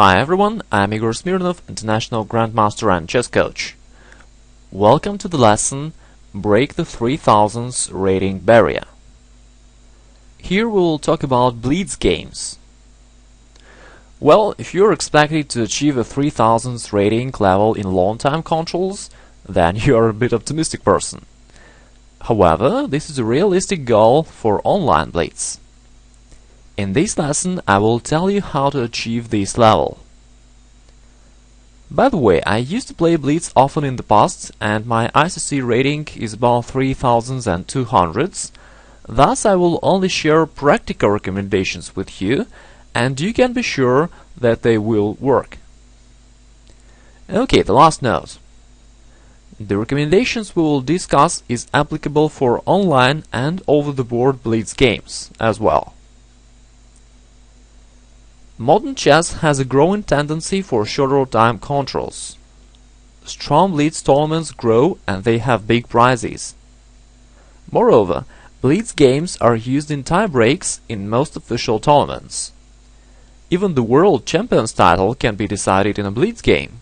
Hi everyone, I'm Igor Smirnov, International Grandmaster and Chess Coach. Welcome to the lesson Break the 3000s Rating Barrier. Here we will talk about Blitz games. Well, if you're expected to achieve a 3000s rating level in long-time controls, then you're a bit optimistic person. However, this is a realistic goal for online Blitz. In this lesson, I will tell you how to achieve this level. By the way, I used to play Blitz often in the past, and my ICC rating is about 3000s and 200s. Thus, I will only share practical recommendations with you, and you can be sure that they will work. Okay, the last note. The recommendations we will discuss is applicable for online and over-the-board Blitz games as well. Modern chess has a growing tendency for shorter time controls. Strong Blitz tournaments grow and they have big prizes. Moreover, Blitz games are used in tie breaks in most official tournaments. Even the World Champion's title can be decided in a Blitz game.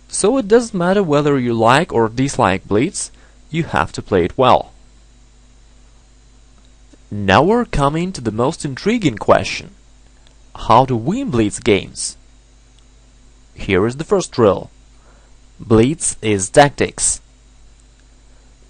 So it doesn't matter whether you like or dislike Blitz, you have to play it well. Now we're coming to the most intriguing question. How to win Blitz games? Here is the first drill. Blitz is tactics.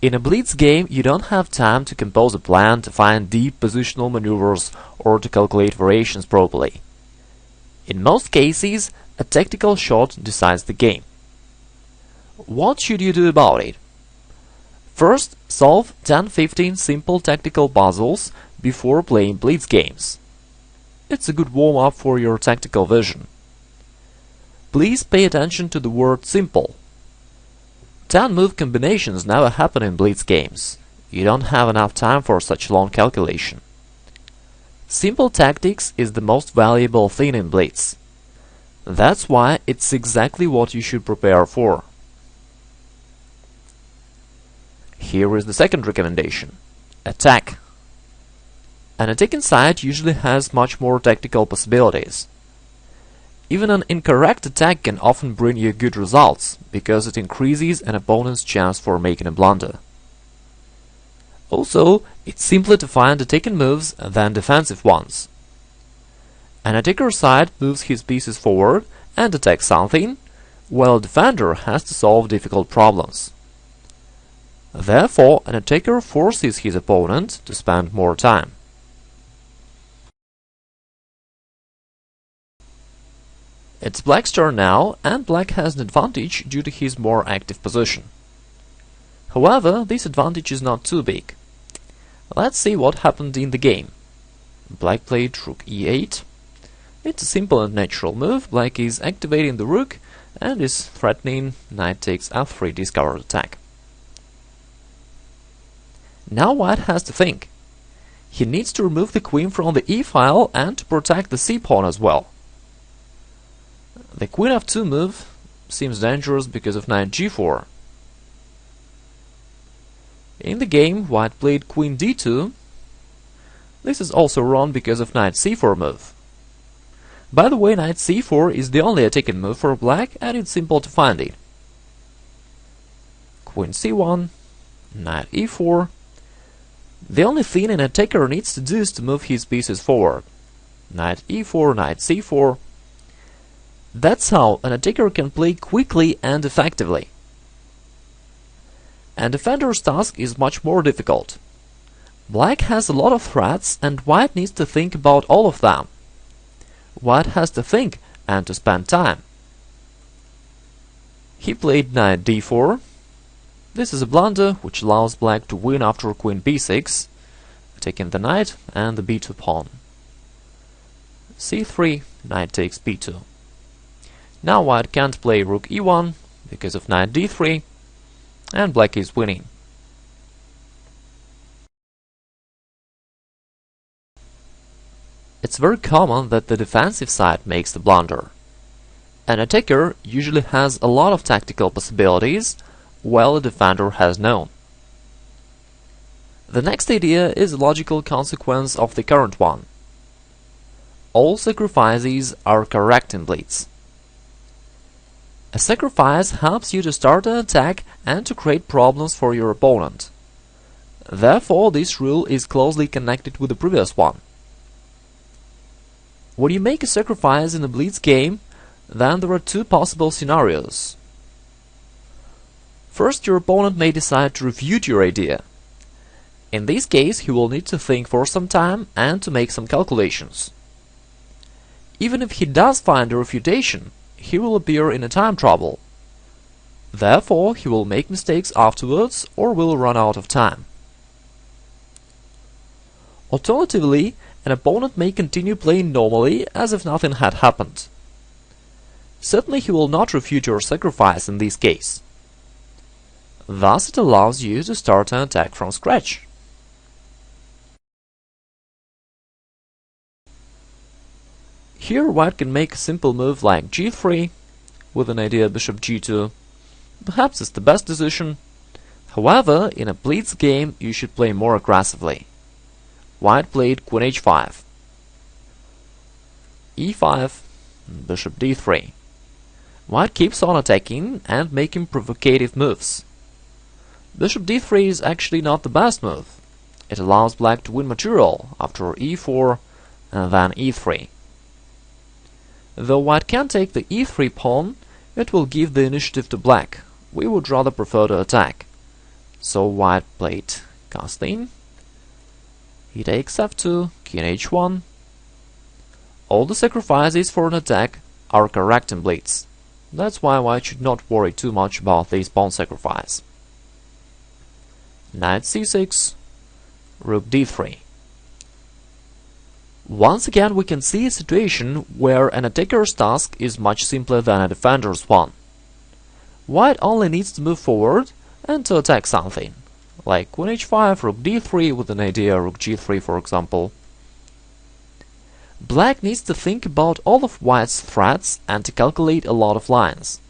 In a Blitz game, you don't have time to compose a plan, to find deep positional maneuvers, or to calculate variations properly. In most cases, a tactical shot decides the game. What should you do about it? First, solve 10-15 simple tactical puzzles before playing Blitz games. It's a good warm-up for your tactical vision. Please pay attention to the word simple. 10-move combinations never happen in Blitz games. You don't have enough time for such long calculation. Simple tactics is the most valuable thing in Blitz. That's why it's exactly what you should prepare for. Here is the second recommendation. Attack. An attacking side usually has much more tactical possibilities. Even an incorrect attack can often bring you good results, because it increases an opponent's chance for making a blunder. Also, it's simpler to find attacking moves than defensive ones. An attacker's side moves his pieces forward and attacks something, while a defender has to solve difficult problems. Therefore, an attacker forces his opponent to spend more time. It's Black's turn now, and Black has an advantage due to his more active position. However, this advantage is not too big. Let's see what happened in the game. Black played Rook e8. It's a simple and natural move. Black is activating the Rook and is threatening Knight takes f3 discovered attack. Now White has to think. He needs to remove the Queen from the e-file and to protect the c-pawn as well. The Queen f2 move seems dangerous because of Knight g4. In the game, White played Queen d2. This is also wrong because of Knight c4 move. By the way, Knight c4 is the only attacking move for Black, and it's simple to find it. Queen c1, Knight e4. The only thing an attacker needs to do is to move his pieces forward. Knight e4, Knight c4. That's how an attacker can play quickly and effectively. A defender's task is much more difficult. Black has a lot of threats and White needs to think about all of them. White has to think and to spend time. He played Knight d4. This is a blunder which allows Black to win after Queen b6, taking the Knight and the b2 pawn. c3, Knight takes b2. Now White can't play Rook e1 because of Knight d3, and Black is winning. It's very common that the defensive side makes the blunder. An attacker usually has a lot of tactical possibilities, while a defender has none. The next idea is a logical consequence of the current one. all sacrifices are correct in Blitz. A sacrifice helps you to start an attack and to create problems for your opponent. Therefore, this rule is closely connected with the previous one. When you make a sacrifice in a Blitz game, then there are two possible scenarios. First, your opponent may decide to refute your idea. In this case, he will need to think for some time and to make some calculations. Even if he does find a refutation, he will appear in a time trouble. Therefore, he will make mistakes afterwards or will run out of time. Alternatively, an opponent may continue playing normally as if nothing had happened. Certainly he will not refute your sacrifice in this case. Thus it allows you to start an attack from scratch. Here white can make a simple move like g3 with an idea bishop g2. Perhaps it's the best decision. However, in a Blitz game you should play more aggressively. White played queen h5, e5, bishop d3. White keeps on attacking and making provocative moves. Bishop d3 is actually not the best move. It allows black to win material after e4 and then e3. Though white can take the e3 pawn, it will give the initiative to black. We would rather prefer to attack. So white played casting. He takes f2, king h1. All the sacrifices for an attack are correct in Blitz. That's why white should not worry too much about this pawn sacrifice. Knight c6, rook d3. Once again we can see a situation where an attacker's task is much simpler than a defender's one. White only needs to move forward and to attack something, like queen h5, rook d3 with an idea rook g3 for example. Black needs to think about all of white's threats and to calculate a lot of lines.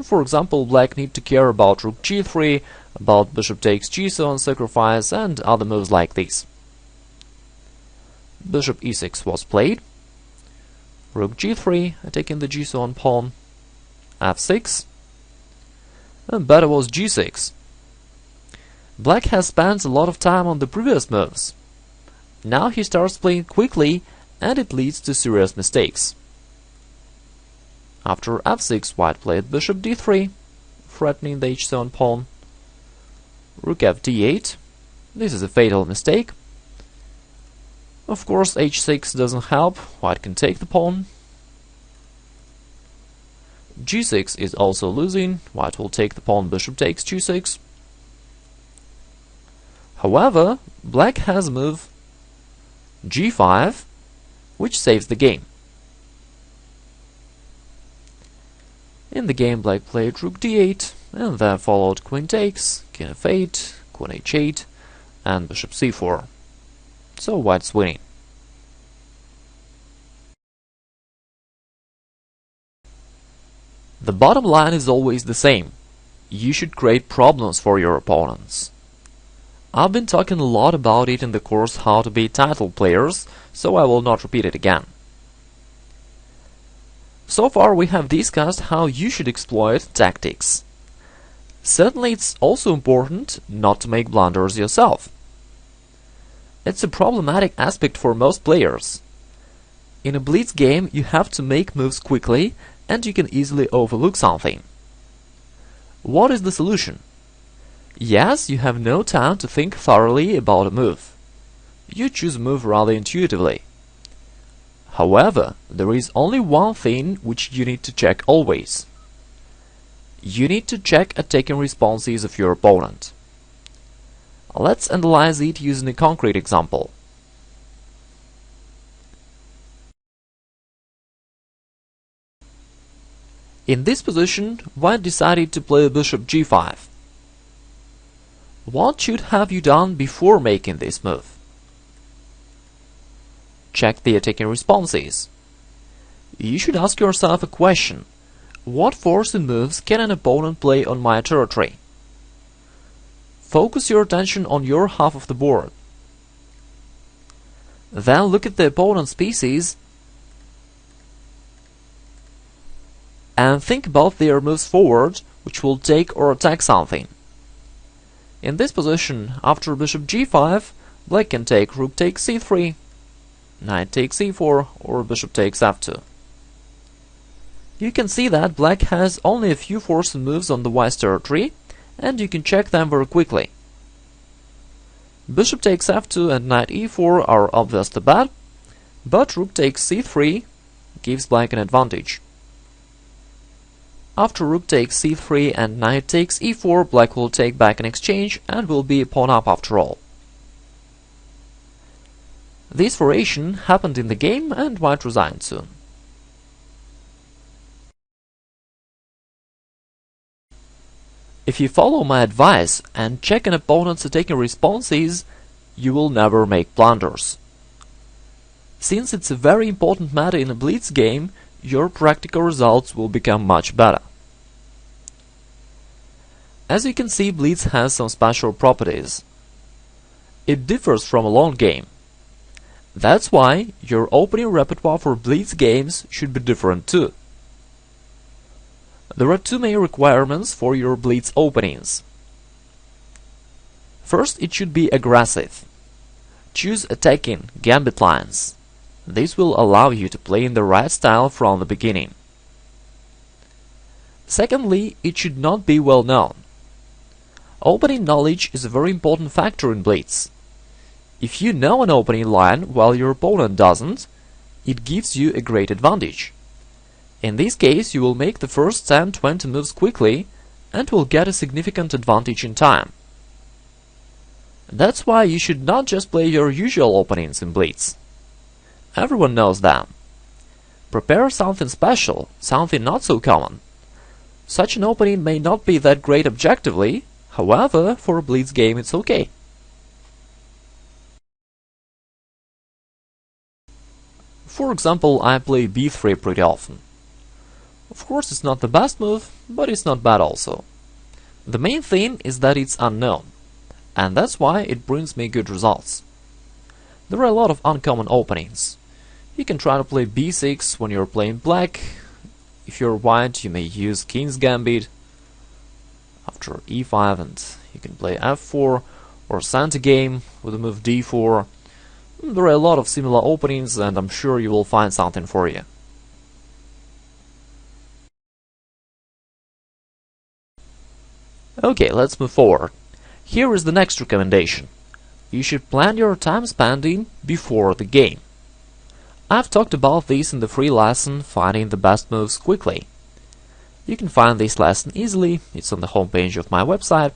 For example, black need to care about rook g3, about bishop takes g7 sacrifice and other moves like this. Bishop e6 was played, rook g3, attacking the g7 pawn, f6, and better was g6. Black has spent a lot of time on the previous moves. Now he starts playing quickly and it leads to serious mistakes. After f6, white played bishop d3, threatening the h7 pawn, rook f d8. This is a fatal mistake. Of course, h6 doesn't help, white can take the pawn. g6 is also losing, white will take the pawn, bishop takes g6. However, black has a move g5, which saves the game. In the game, black played rook d8, and then followed queen takes, king f8, queen h8, and bishop c4. So white's winning. The bottom line is always the same. You should create problems for your opponents. I've been talking a lot about it in the course How to Beat Title Players, so I will not repeat it again. So far we have discussed how you should exploit tactics. Certainly it's also important not to make blunders yourself. It's a problematic aspect for most players. In a Blitz game you have to make moves quickly and you can easily overlook something. What is the solution? Yes, you have no time to think thoroughly about a move. You choose a move rather intuitively. However, there is only one thing which you need to check always. You need to check attacking responses of your opponent. Let's analyze it using a concrete example. In this position, white decided to play bishop g5. What should have you done before making this move? Check the attacking responses. You should ask yourself a question. What forcing moves can an opponent play on my territory? Focus your attention on your half of the board. Then look at the opponent's pieces and think about their moves forward, which will take or attack something. In this position, after bishop g5, black can take rook takes c3, knight takes e4, or bishop takes f2. You can see that black has only a few forced moves on the white's territory, and you can check them very quickly. Bishop takes f2 and knight e4 are obviously bad, but rook takes c3 gives black an advantage. After rook takes c3 and knight takes e4, black will take back an exchange and will be a pawn up after all. This variation happened in the game and white resigned soon. If you follow my advice and check an opponent's attacking responses, you will never make blunders. Since it's a very important matter in a Blitz game, your practical results will become much better. As you can see, Blitz has some special properties. It differs from a long game. That's why your opening repertoire for Blitz games should be different too. There are two main requirements for your Blitz openings. First, it should be aggressive. Choose attacking gambit lines. This will allow you to play in the right style from the beginning. Secondly, it should not be well known. Opening knowledge is a very important factor in Blitz. If you know an opening line while your opponent doesn't, it gives you a great advantage. In this case, you will make the first 10-20 moves quickly and will get a significant advantage in time. That's why you should not just play your usual openings in Blitz. Everyone knows them. Prepare something special, something not so common. Such an opening may not be that great objectively, however, for a Blitz game it's okay. For example, I play b3 pretty often. Of course, it's not the best move, but it's not bad also. The main thing is that it's unknown, and that's why it brings me good results. There are a lot of uncommon openings. You can try to play b6 when you're playing black. If you're white, you may use King's Gambit after e5, and you can play f4 or Santa game with the move d4. There are a lot of similar openings, and I'm sure you will find something for you. Okay, let's move forward. Here is the next recommendation. You should plan your time spending before the game. I've talked about this in the free lesson Finding the Best Moves Quickly. You can find this lesson easily, it's on the homepage of my website.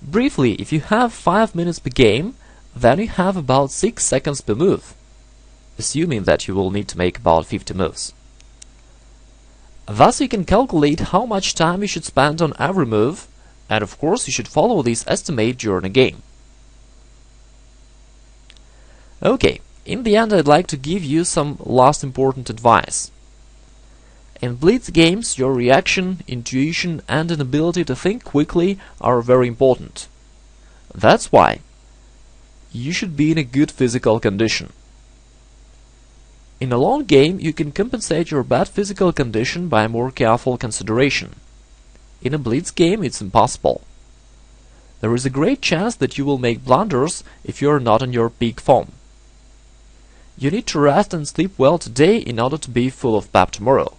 Briefly, if you have 5 minutes per game, then you have about 6 seconds per move, assuming that you will need to make about 50 moves. Thus you can calculate how much time you should spend on every move, and of course you should follow this estimate during a game. Okay, in the end I'd like to give you some last important advice. In Blitz games, your reaction, intuition and an ability to think quickly are very important. That's why you should be in a good physical condition. In a long game, you can compensate your bad physical condition by more careful consideration. In a Blitz game, it's impossible. There is a great chance that you will make blunders if you are not in your peak form. You need to rest and sleep well today in order to be full of pep tomorrow.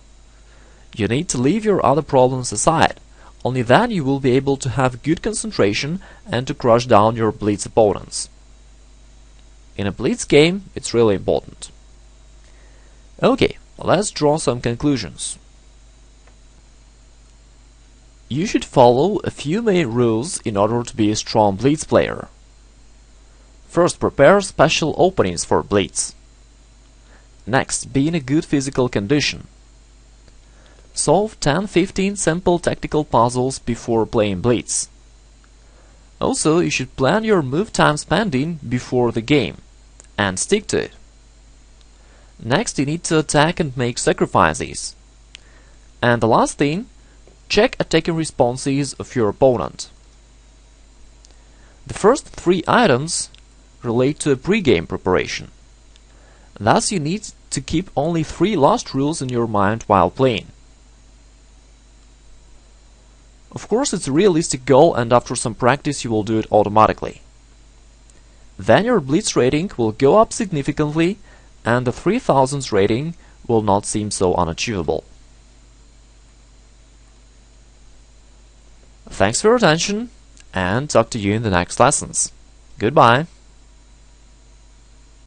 You need to leave your other problems aside. Only then you will be able to have good concentration and to crush down your Blitz opponents. In a Blitz game, it's really important. Okay, let's draw some conclusions. You should follow a few main rules in order to be a strong Blitz player. First, prepare special openings for Blitz. Next, be in a good physical condition. Solve 10-15 simple tactical puzzles before playing Blitz. Also, you should plan your move time spending before the game, and stick to it. Next, you need to attack and make sacrifices. And the last thing, check attacking responses of your opponent. The first 3 items relate to a pre-game preparation. Thus you need to keep only 3 lost rules in your mind while playing. Of course, it's a realistic goal, and after some practice you will do it automatically. Then your Blitz rating will go up significantly, and the 3000s rating will not seem so unachievable. Thanks for your attention, and talk to you in the next lessons. Goodbye.